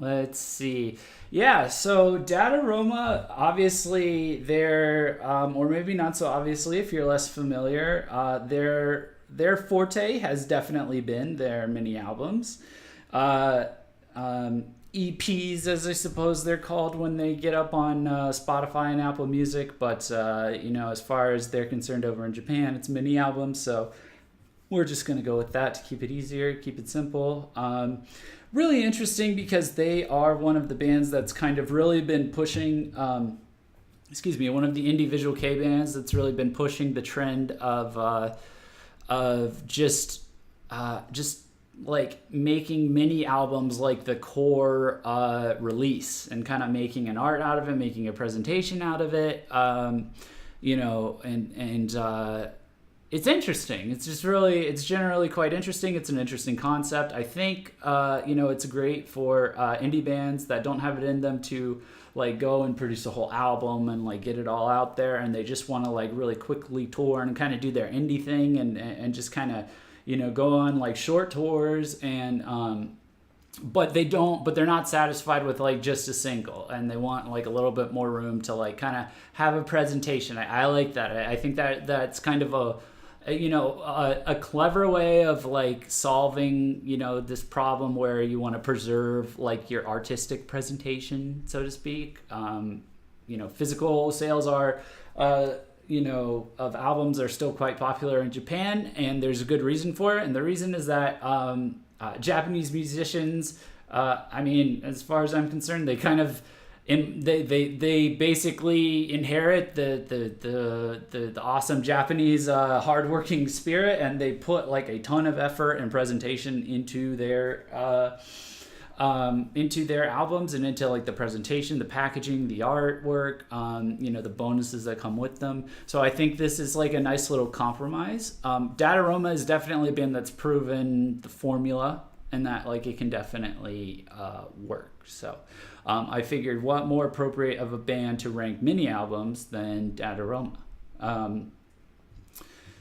Let's see. Yeah, so DADAROMA, obviously, they're, or maybe not so obviously if you're less familiar, their forte has definitely been their mini albums. Uh, EPs, as I suppose they're called when they get up on Spotify and Apple Music. But, as far as they're concerned over in Japan, it's mini albums. So we're just going to go with that to keep it easier, keep it simple. Really interesting because they are one of the bands that's kind of really been pushing, one of the indie Visual K bands that's really been pushing the trend of just like making mini albums like the core release, and kind of making an art out of it, making a presentation out of it, it's interesting. It's generally quite interesting. It's an interesting concept. I think, it's great for indie bands that don't have it in them to like go and produce a whole album and like get it all out there, and they just want to like really quickly tour and kind of do their indie thing and just kind of, go on like short tours, and but they're not satisfied with like just a single, and they want like a little bit more room to like kind of have a presentation. I like that. I think that's kind of a clever way of like solving, this problem where you want to preserve like your artistic presentation, so to speak. Physical sales are, of albums are still quite popular in Japan, and there's a good reason for it. And the reason is that Japanese musicians, as far as I'm concerned, they kind of they basically inherit the awesome Japanese hardworking spirit, and they put like a ton of effort and presentation into their albums, and into like the presentation, the packaging, the artwork, the bonuses that come with them. So I think this is like a nice little compromise. DADAROMA has definitely been that's proven the formula, and that like it can definitely work. So I figured, what more appropriate of a band to rank mini albums than DADAROMA?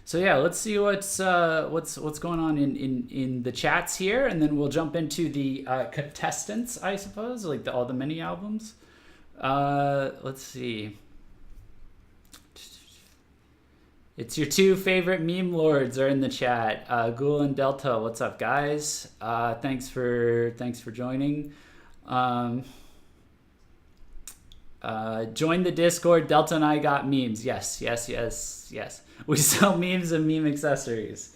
So yeah, let's see what's going on in the chats here, and then we'll jump into the contestants, I suppose, like all the mini albums. Let's see. It's your two favorite meme lords are in the chat. Ghoul and Delta, what's up, guys? Thanks for joining. Join the Discord. Delta and I got memes. Yes. We sell memes and meme accessories.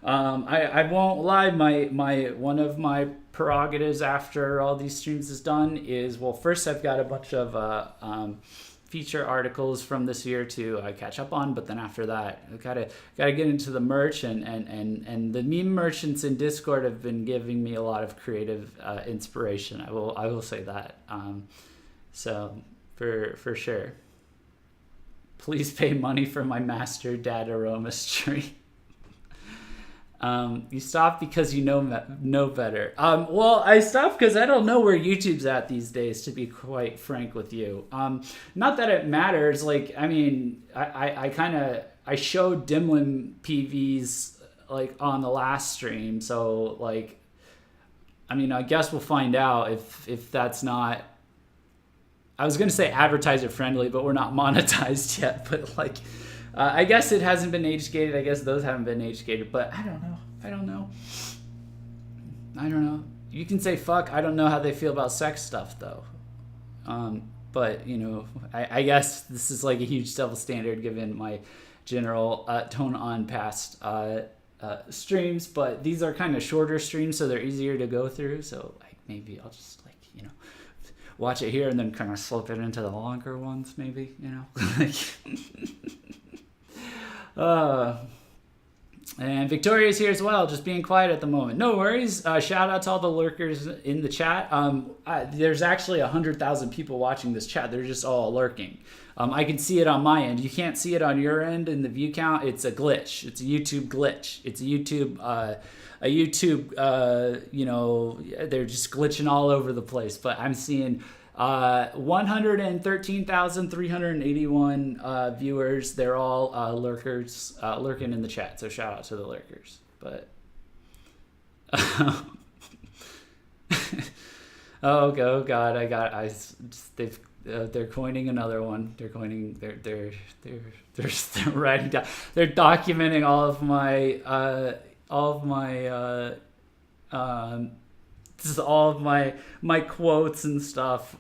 I won't lie. My one of my prerogatives after all these streams is done is, well, first I've got a bunch of feature articles from this year to catch up on, but then after that I gotta get into the merch, and the meme merchants in Discord have been giving me a lot of creative inspiration. I will say that. So for sure, please pay money for my master DADAROMA stream. You stopped because you know better. Well, I stopped because I don't know where YouTube's at these days, to be quite frank with you. Not that it matters. Like, I showed Dimlim PVs like on the last stream, so like, I guess we'll find out if that's not. I was gonna say advertiser friendly, but we're not monetized yet. But like, I guess it hasn't been age gated. I guess those haven't been age gated. But I don't know. You can say fuck. I don't know how they feel about sex stuff though. But I guess this is like a huge double standard given my general tone on past streams. But these are kind of shorter streams, so they're easier to go through. So like maybe I'll just watch it here and then kind of slip it into the longer ones, maybe, And Victoria's here as well, just being quiet at the moment. No worries. Shout out to all the lurkers in the chat. There's actually 100,000 people watching this chat. They're just all lurking. I can see it on my end. You can't see it on your end in the view count. It's a glitch. It's a YouTube glitch. It's a YouTube, they're just glitching all over the place. But I'm seeing 113,381 viewers. They're all lurkers, lurking in the chat. So shout out to the lurkers. But Oh God, they've they're coining another one. They're writing down. They're documenting just all of my quotes and stuff.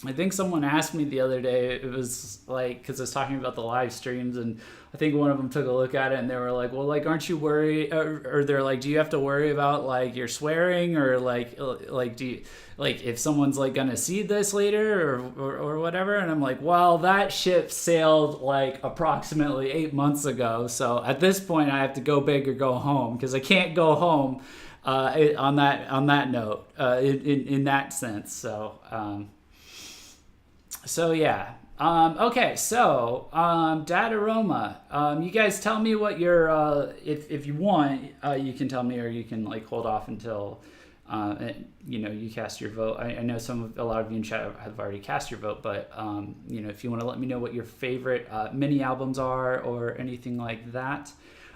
I think someone asked me the other day. It was like, because I was talking about the live streams, and I think one of them took a look at it and they were like, "Well, like, aren't you worried?" Or they're like, "Do you have to worry about like your swearing, or like do you, like, if someone's like gonna see this later, or whatever?" And I'm like, "Well, that ship sailed like approximately 8 months ago. So at this point, I have to go big or go home, because I can't go home." On that note, in that sense. So yeah. Okay, so DADAROMA. You guys tell me what your if you want, you can tell me, or you can like hold off until you cast your vote. I know a lot of you in chat have already cast your vote, but if you want to let me know what your favorite mini albums are or anything like that.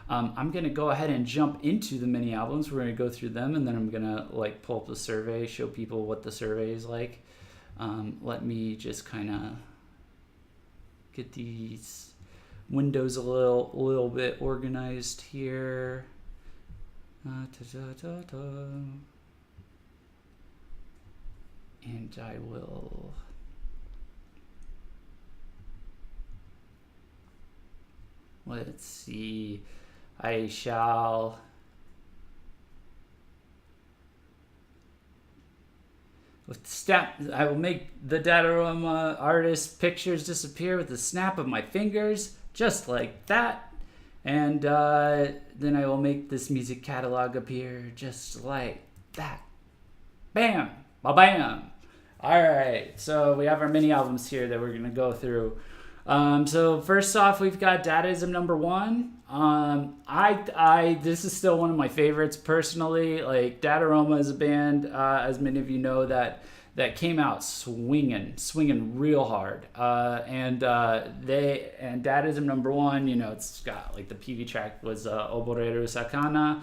I'm going to go ahead and jump into the mini albums. We're going to go through them, and then I'm going to like pull up the survey, show people what the survey is like. Let me just kind of get these windows a little bit organized here. And I will... Let's see... I shall I will make the DADAROMA artist pictures disappear with the snap of my fingers, just like that. And then I will make this music catalog appear just like that. Bam! Ba-bam! Alright, so we have our mini albums here that we're going to go through. So first off, we've got Dadaism #1. This is still one of my favorites personally. Like, DADAROMA is a band, as many of you know, that came out swinging real hard. And Dadaism #1, it's got like the PV track was Oboreru Sakana.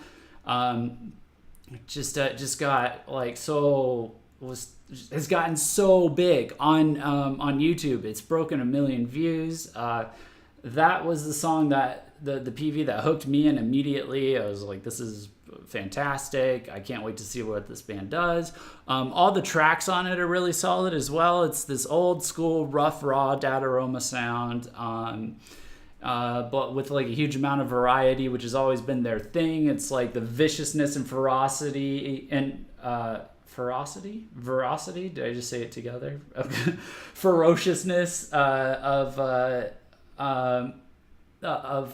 Just got like has gotten so big on YouTube. It's broken 1 million views. That was the song that the PV that hooked me in immediately. I was like, this is fantastic. I can't wait to see what this band does. All the tracks on it are really solid as well. It's this old school rough, raw DADAROMA sound, but with like a huge amount of variety, which has always been their thing. It's like the viciousness and ferocity and veracity, did I just say it together? Ferociousness of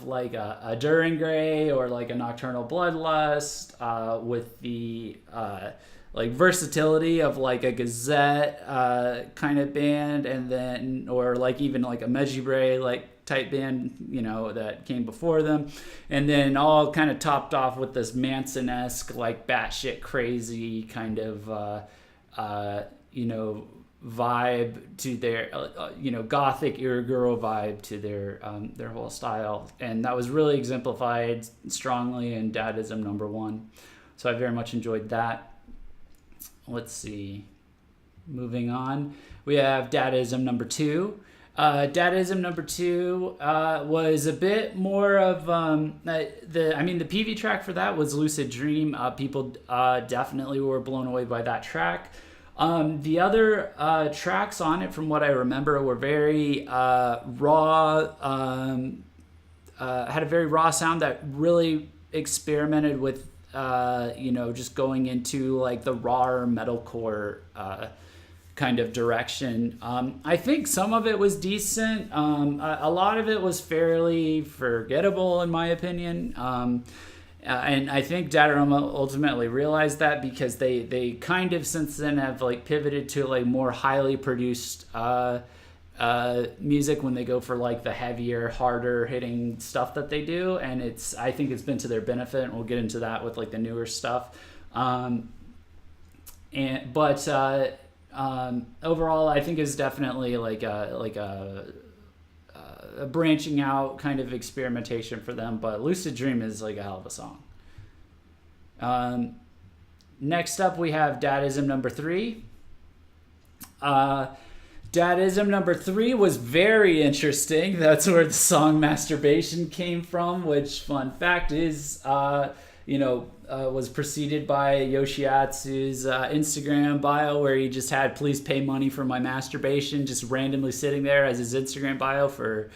like a Duran Gray or like a Nocturnal Bloodlust, with the like versatility of like a Gazette kind of band, and then or like even like a Mejibre like type band, that came before them, and then all kind of topped off with this Manson-esque, like batshit crazy kind of vibe to their gothic Iraguro vibe to their whole style, and that was really exemplified strongly in Dadaism #1. So I very much enjoyed that. Let's see, moving on, we have Dadaism #2. Dadaism #2 was a bit more of the PV track for that was Lucid Dream. People definitely were blown away by that track. The other tracks on it, from what I remember, were very raw, had a very raw sound that really experimented with just going into like the rawer metalcore kind of direction. I think some of it was decent. A lot of it was fairly forgettable, in my opinion. And I think DADAROMA ultimately realized that, because they kind of since then have like pivoted to like more highly produced music when they go for like the heavier, harder hitting stuff that they do, and I think it's been to their benefit, and we'll get into that with like the newer stuff. Overall, I think it's definitely like a branching out kind of experimentation for them. But Lucid Dream is like a hell of a song. Next up, we have Dadism number 3. Dadism number 3 was very interesting. That's where the song Masturbation came from, which, fun fact, is, was preceded by Yoshiatsu's Instagram bio, where he just had "please pay money for my masturbation" just randomly sitting there as his Instagram bio for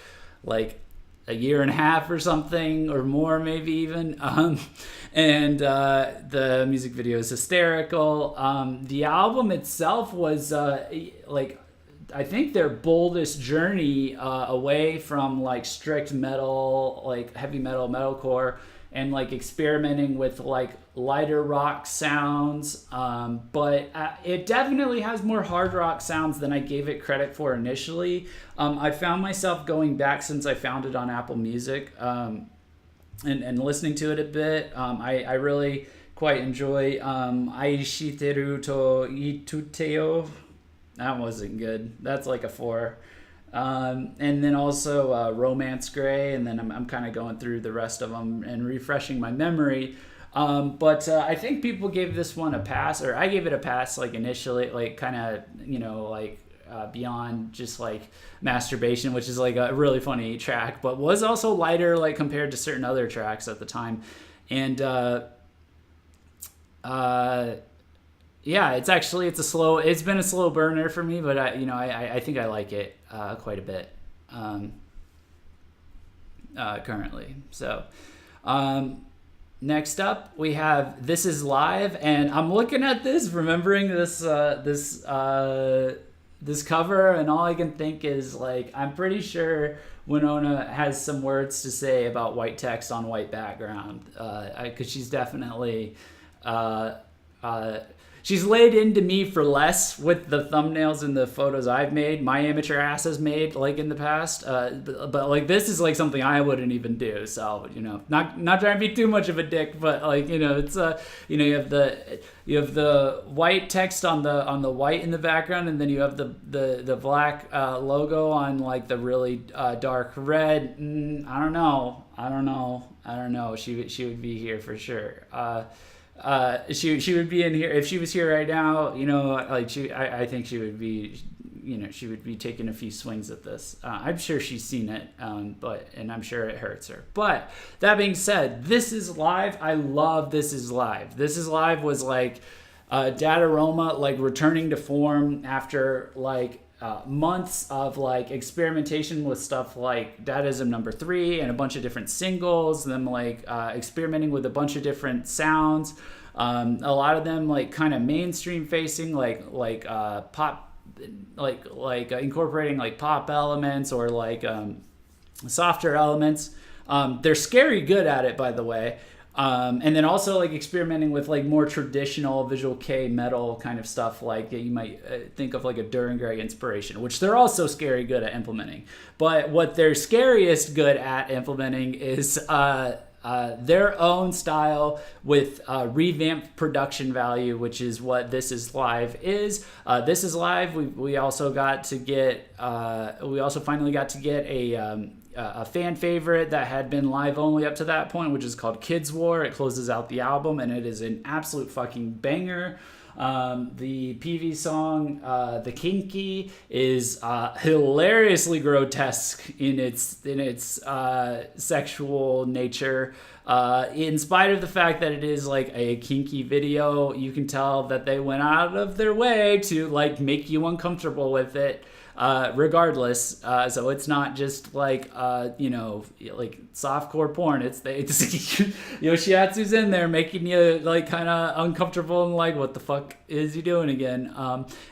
like a year and a half or something, or more maybe even. And the music video is hysterical. The album itself was I think their boldest journey away from like strict metal, like heavy metal, metalcore, and like experimenting with like lighter rock sounds. But it definitely has more hard rock sounds than I gave it credit for initially. I found myself going back since I found it on Apple Music and listening to it a bit. I really quite enjoy Aishiteru to Ituteo. That wasn't good. That's like a 4. And then also Romance Gray, and then I'm kind of going through the rest of them and refreshing my memory. But I think people gave this one a pass, or I gave it a pass like initially, like kind of, beyond just like Masturbation, which is like a really funny track, but was also lighter like compared to certain other tracks at the time. And yeah, it's been a slow burner for me, but I think I like it quite a bit currently. So next up we have This Is Live, and I'm looking at this, remembering this cover, and all I can think is like, I'm pretty sure Winona has some words to say about white text on white background, because she's definitely she's laid into me for less with the thumbnails and the photos I've made, my amateur ass has made, like in the past. But like, this is like something I wouldn't even do. So, not trying to be too much of a dick, but like, it's you have the white text on the white in the background, and then you have the black logo on like the really dark red. I don't know. She would be here for sure. She would be in here if she was here right now. I think she would be, she would be taking a few swings at this. I'm sure she's seen it, and I'm sure it hurts her. But that being said, This Is Live. I love This Is Live. This Is Live was like DADAROMA, like returning to form after like months of like experimentation with stuff like Dadism number 3 and a bunch of different singles, them like experimenting with a bunch of different sounds, a lot of them like kind of mainstream facing, like pop, like incorporating like pop elements or like softer elements. They're scary good at it, by the way. And then also like experimenting with like more traditional visual K metal kind of stuff, like you might think of like a Duran Gray inspiration, which they're also scary good at implementing. But what they're scariest good at implementing is their own style with revamped production value, which is what This Is Live is. This Is Live. We also finally got to get a fan favorite that had been live only up to that point, which is called Kids War. It closes out the album, and it is an absolute fucking banger. The PV song, The Kinky, is hilariously grotesque in its sexual nature. In spite of the fact that it is like a kinky video, you can tell that they went out of their way to like make you uncomfortable with it. Regardless, so it's not just like like softcore porn. It's Yoshiatsu's in there making you like kind of uncomfortable and like, what the fuck is he doing again?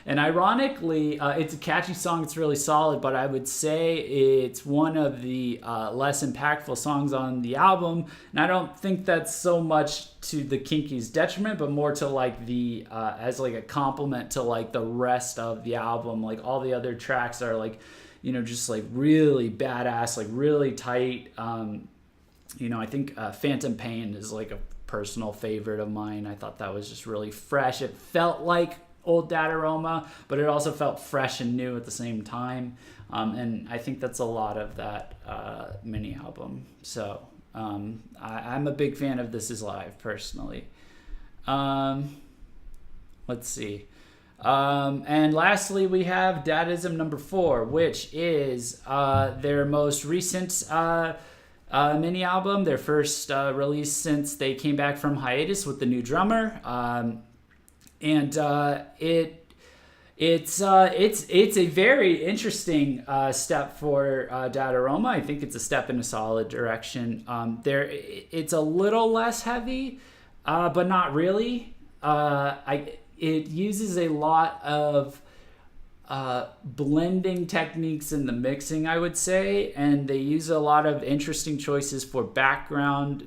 And ironically, it's a catchy song. It's really solid, but I would say it's one of the less impactful songs on the album. And I don't think that's so much to the Kinky's detriment, but more to like the as like a compliment to like the rest of the album. Like all the other tracks are like, just like really badass, like really tight. I think Phantom Pain is like a personal favorite of mine. I thought that was just really fresh. It felt like old DADAROMA, but it also felt fresh and new at the same time. And I think that's a lot of that mini album. So I'm a big fan of This Is Live personally. Let's see. And lastly, we have Dadaism number 4, which is their most recent mini album, their first release since they came back from hiatus with the new drummer. And it's a very interesting step for DADAROMA. I think it's a step in a solid direction. It's a little less heavy, but not really. It uses a lot of blending techniques in the mixing, I would say, and they use a lot of interesting choices for background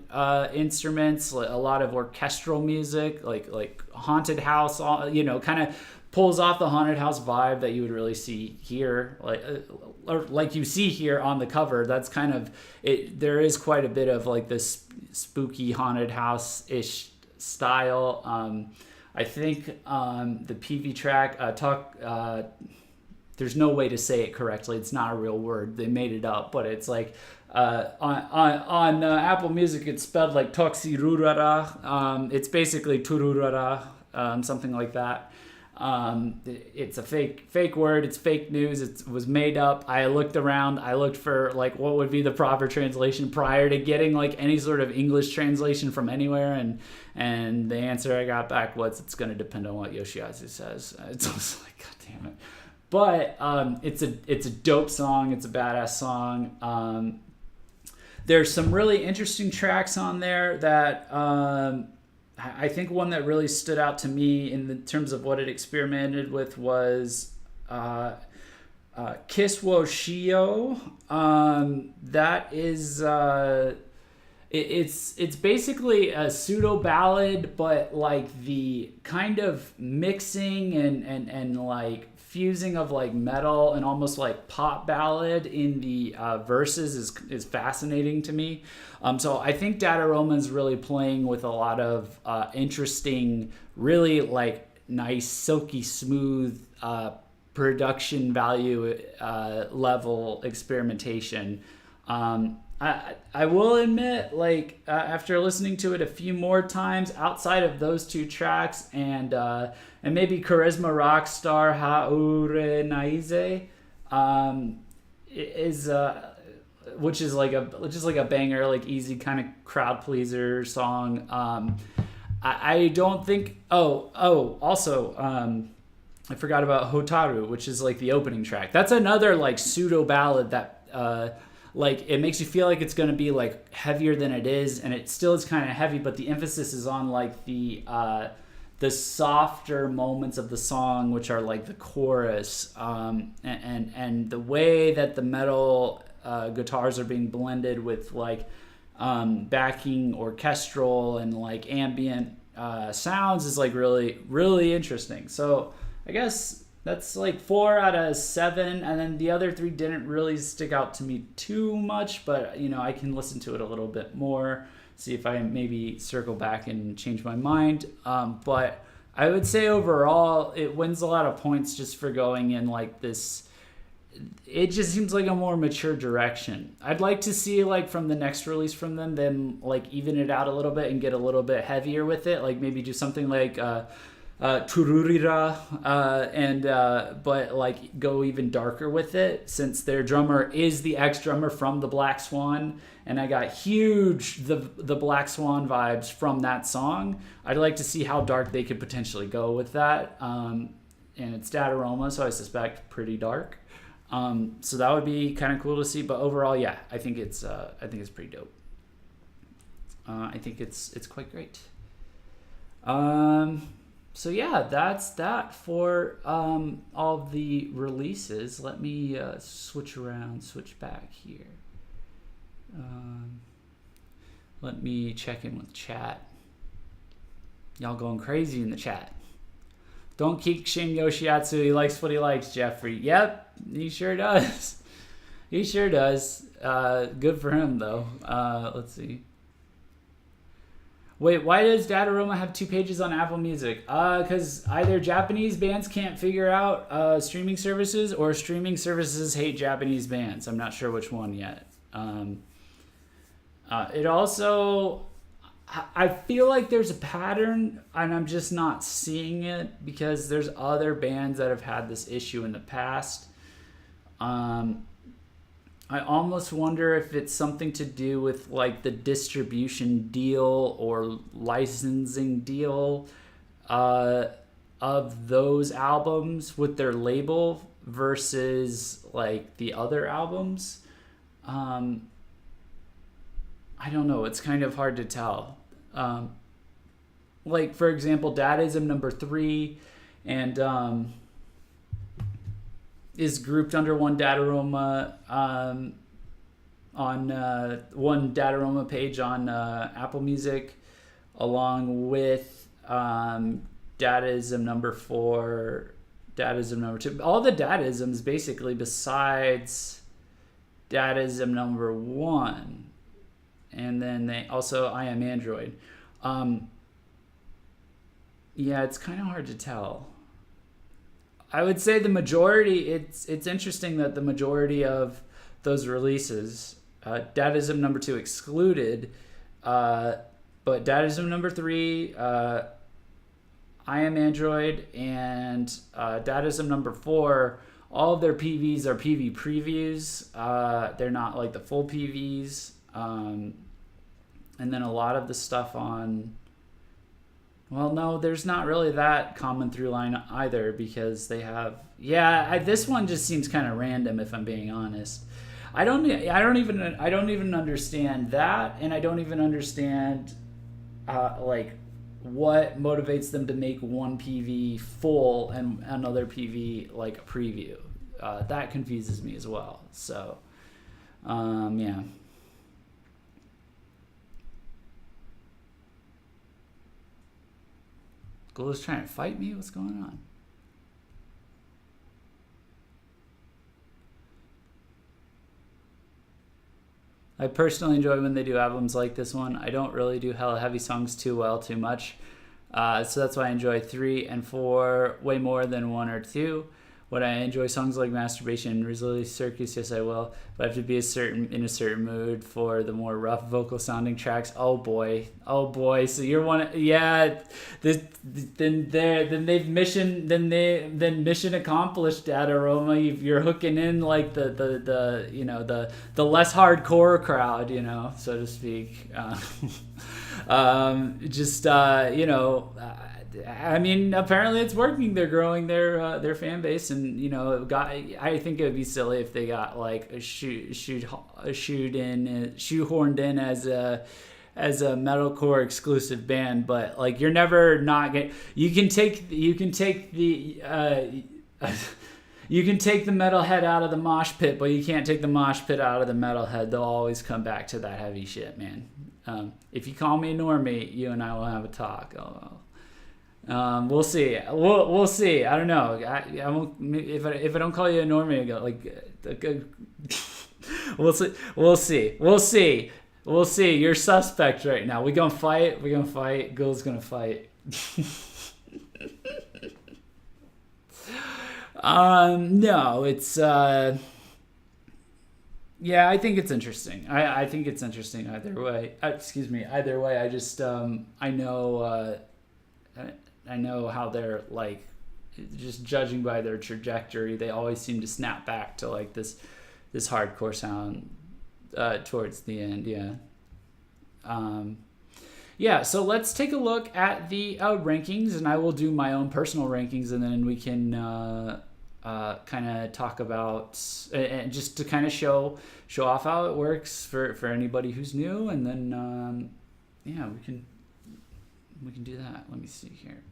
instruments, a lot of orchestral music, like haunted house, kind of pulls off the haunted house vibe that you would really see here, like you see here on the cover. That's kind of it. There is quite a bit of like this spooky haunted house-ish style. I think the PV track there's no way to say it correctly. It's not a real word. They made it up, but it's like on Apple Music, it's spelled like Toxirurara. It's basically Tururara, something like that. It's a fake word. It's fake news. It was made up. I looked around. I looked for like what would be the proper translation prior to getting like any sort of English translation from anywhere, and the answer I got back was it's going to depend on what Yoshiatsu says. It's almost like, God damn it. But it's a dope song. It's a badass song. There's some really interesting tracks on there that I think one that really stood out to me in the terms of what it experimented with was Kiss Wo Shio. That is it's basically a pseudo ballad, but like the kind of mixing and like fusing of like metal and almost like pop ballad in the verses is fascinating to me. So I think DADAROMA is really playing with a lot of interesting, really like nice, silky smooth production value level experimentation. I will admit, like after listening to it a few more times outside of those two tracks and maybe Charisma Rockstar Haure Naize, is which is like a banger, like easy kind of crowd pleaser song. I don't think. Also, I forgot about Hotaru, which is like the opening track. That's another like pseudo ballad that like it makes you feel like it's going to be like heavier than it is, and it still is kind of heavy, but the emphasis is on like the softer moments of the song, which are like the chorus, and the way that the metal guitars are being blended with like backing orchestral and like ambient sounds is like really, really interesting. So I guess that's like 4 out of 7, and then the other 3 didn't really stick out to me too much, but I can listen to it a little bit more, see if I maybe circle back and change my mind. But I would say overall it wins a lot of points just for going in like this. It just seems like a more mature direction. I'd like to see like from the next release from them like even it out a little bit and get a little bit heavier with it, like maybe do something like Tururira, but like go even darker with it, since their drummer is the ex-drummer from the Black Swan, and I got huge the Black Swan vibes from that song. I'd like to see how dark they could potentially go with that, and it's DADAROMA, so I suspect pretty dark. So that would be kind of cool to see. But overall, yeah, I think it's pretty dope. I think it's quite great. So yeah, that's that for all of the releases. Let me switch back here. Let me check in with chat. Y'all going crazy in the chat. Don't keep Shin Yoshiatsu. He likes what he likes, Jeffrey. Yep, he sure does. He sure does. Good for him, though. Let's see. Wait, why does DADAROMA have 2 pages on Apple Music? Because either Japanese bands can't figure out streaming services, or streaming services hate Japanese bands. I'm not sure which one yet. It also, I feel like there's a pattern, and I'm just not seeing it because there's other bands that have had this issue in the past. I almost wonder if it's something to do with like the distribution deal or licensing deal of those albums with their label versus like the other albums. I don't know. It's kind of hard to tell. Like, for example, Dadaism number 3 and is grouped under one DADAROMA on one DADAROMA page on Apple Music, along with Dadaism number 4, Dadaism number 2. All the Dadaisms basically besides Dadaism number 1. And then they also I Am Android. Yeah, it's kind of hard to tell. I would say the majority, it's interesting that the majority of those releases, Dadaism number 2 excluded, but Dadaism number 3, I Am Android, and Dadaism number 4, all of their PVs are PV previews. They're not like the full PVs. And then a lot of the stuff on, well, no, there's not really that common through line either because they have, this one just seems kind of random if I'm being honest. I don't even understand that, and I don't even understand like what motivates them to make one PV full and another PV like a preview. That confuses me as well. So, yeah. Google's trying to fight me? What's going on? I personally enjoy when they do albums like this one. I don't really do hella heavy songs too much. So that's why I enjoy 3 and 4 way more than 1 or 2. Would I enjoy songs like Masturbation and Rizzoli Circus? Yes, I will. But I have to be in a certain mood for the more rough vocal sounding tracks. Oh boy. So you're one. Yeah. Then mission accomplished, DADAROMA. You're hooking in like the less hardcore crowd, so to speak. I mean, apparently it's working. They're growing their fan base, and I think it would be silly if they got like shoehorned in as a metalcore exclusive band. But like, you're never not getting. You can take the metalhead out of the mosh pit, but you can't take the mosh pit out of the metalhead. They'll always come back to that heavy shit, man. If you call me a normie, you and I will have a talk. We'll see. We'll see. I don't know. I won't, if I don't call you a normie, I go like, we'll see. You're suspect right now. We gonna fight. Gul's gonna fight. No, it's yeah, I think it's interesting. I think it's interesting either way. Either way, I just I know how they're like, just judging by their trajectory, they always seem to snap back to like this hardcore sound towards the end. Yeah. So let's take a look at the rankings, and I will do my own personal rankings, and then we can kind of talk about and just to kind of show off how it works for anybody who's new, and then yeah, we can do that. Let me see here.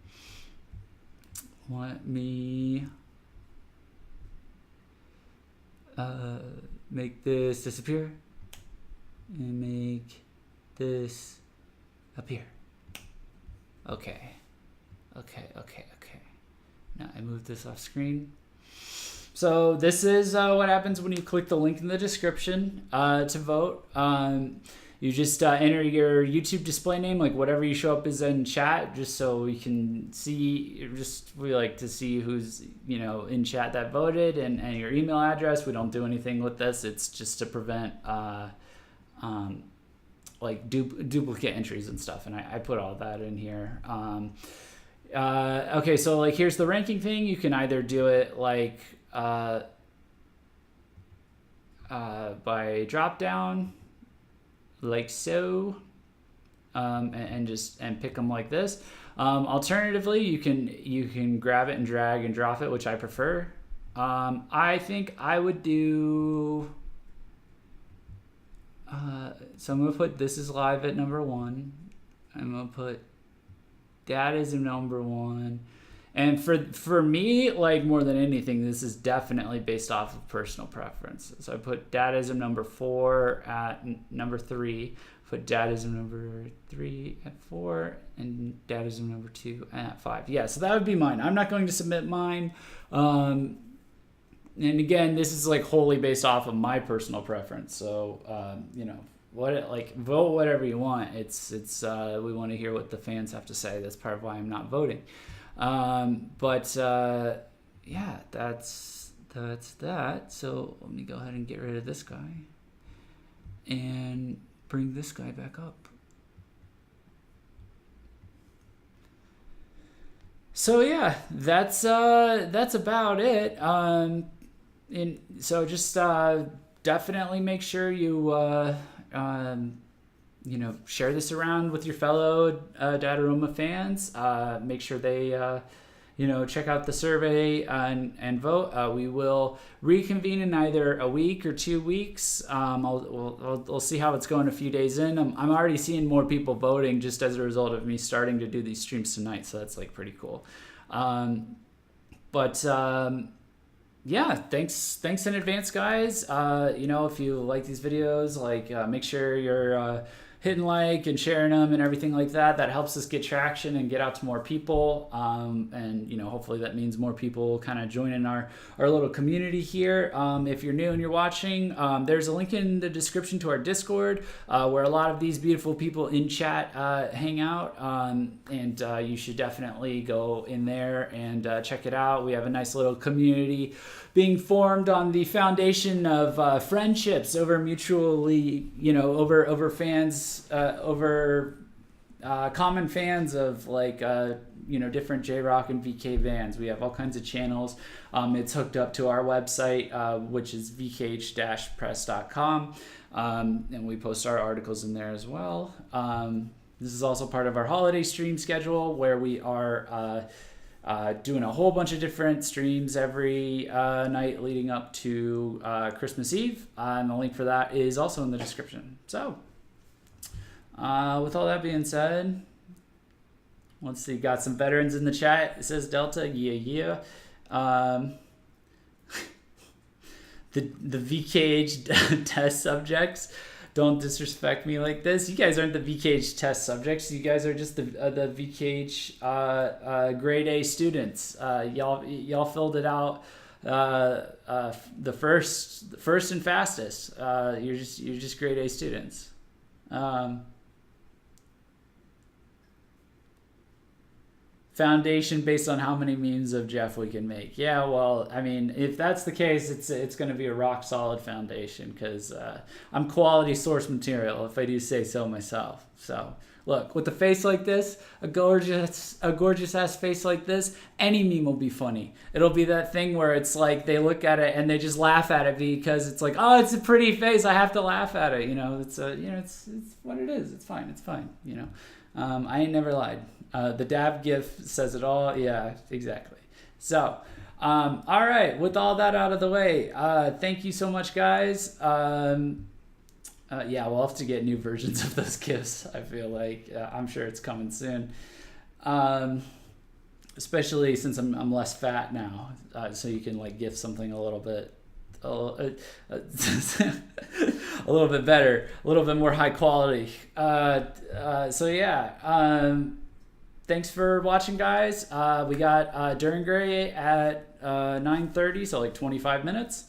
Let me make this disappear and make this appear. Okay. Now I move this off screen. So this is what happens when you click the link in the description to vote. You just enter your YouTube display name, like whatever you show up as in chat, just so we can see. We like to see who's in chat that voted, and your email address. We don't do anything with this. It's just to prevent like duplicate entries and stuff, and I put all that in here. Okay, so like here's the ranking thing. You can either do it like by drop down, like so, and pick them like this. Alternatively, you can grab it and drag and drop it, which I prefer. I think I would do. So I'm gonna put this is live at number 1. I'm gonna put that is number 1. And for me, like more than anything, this is definitely based off of personal preference. So I put Dadaism number 4 at number 3, put Dadaism number 3 at 4, and Dadaism number 2 at 5. Yeah, so that would be mine. I'm not going to submit mine. And again, this is like wholly based off of my personal preference. So vote whatever you want. It's we want to hear what the fans have to say. That's part of why I'm not voting. Yeah, that's that. So let me go ahead and get rid of this guy and bring this guy back up. So yeah, that's about it. And so just definitely make sure you share this around with your fellow DADAROMA fans. Make sure they check out the survey and vote. We will reconvene in either a week or 2 weeks. We'll see how it's going a few days in. I'm already seeing more people voting just as a result of me starting to do these streams tonight, so that's like pretty cool. Yeah, thanks in advance, guys. If you like these videos, make sure you're hitting like and sharing them and everything like that. That helps us get traction and get out to more people. Hopefully that means more people kind of joining our little community here. If you're new and you're watching, there's a link in the description to our Discord where a lot of these beautiful people in chat hang out. You should definitely go in there and check it out. We have a nice little community being formed on the foundation of friendships over mutually, over fans, over common fans of different J-Rock and VK bands. We have all kinds of channels. It's hooked up to our website, which is vkh-press.com, and we post our articles in there as well. This is also part of our holiday stream schedule where we are doing a whole bunch of different streams every night leading up to Christmas Eve, and the link for that is also in the description. So, with all that being said, let's see, got some veterans in the chat. It says Delta, yeah. The VKH test subjects. Don't disrespect me like this. You guys aren't the VKH test subjects. You guys are just the VKH grade A students. Y'all filled it out the first and fastest. You're just grade A students. Foundation based on how many memes of Jeff we can make. Yeah, well, I mean, if that's the case, it's going to be a rock solid foundation because I'm quality source material, if I do say so myself. So look, with a face like this, a gorgeous ass face like this, any meme will be funny. It'll be that thing where it's like they look at it and they just laugh at it because it's like, oh, it's a pretty face, I have to laugh at it. It's what it is. It's fine. I ain't never lied. The dab gif says it all. Yeah, exactly. So, all right. With all that out of the way, thank you so much, guys. Yeah, we'll have to get new versions of those gifs. I feel like I'm sure it's coming soon. Especially since I'm less fat now, so you can gif something a little bit. A little bit better, a little bit more high quality. So yeah. Thanks for watching, guys. We got During Gray at 9:30, so 25 minutes.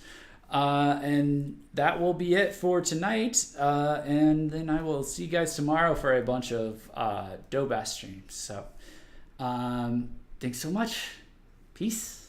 And that will be it for tonight. And then I will see you guys tomorrow for a bunch of dope ass streams. So thanks so much. Peace.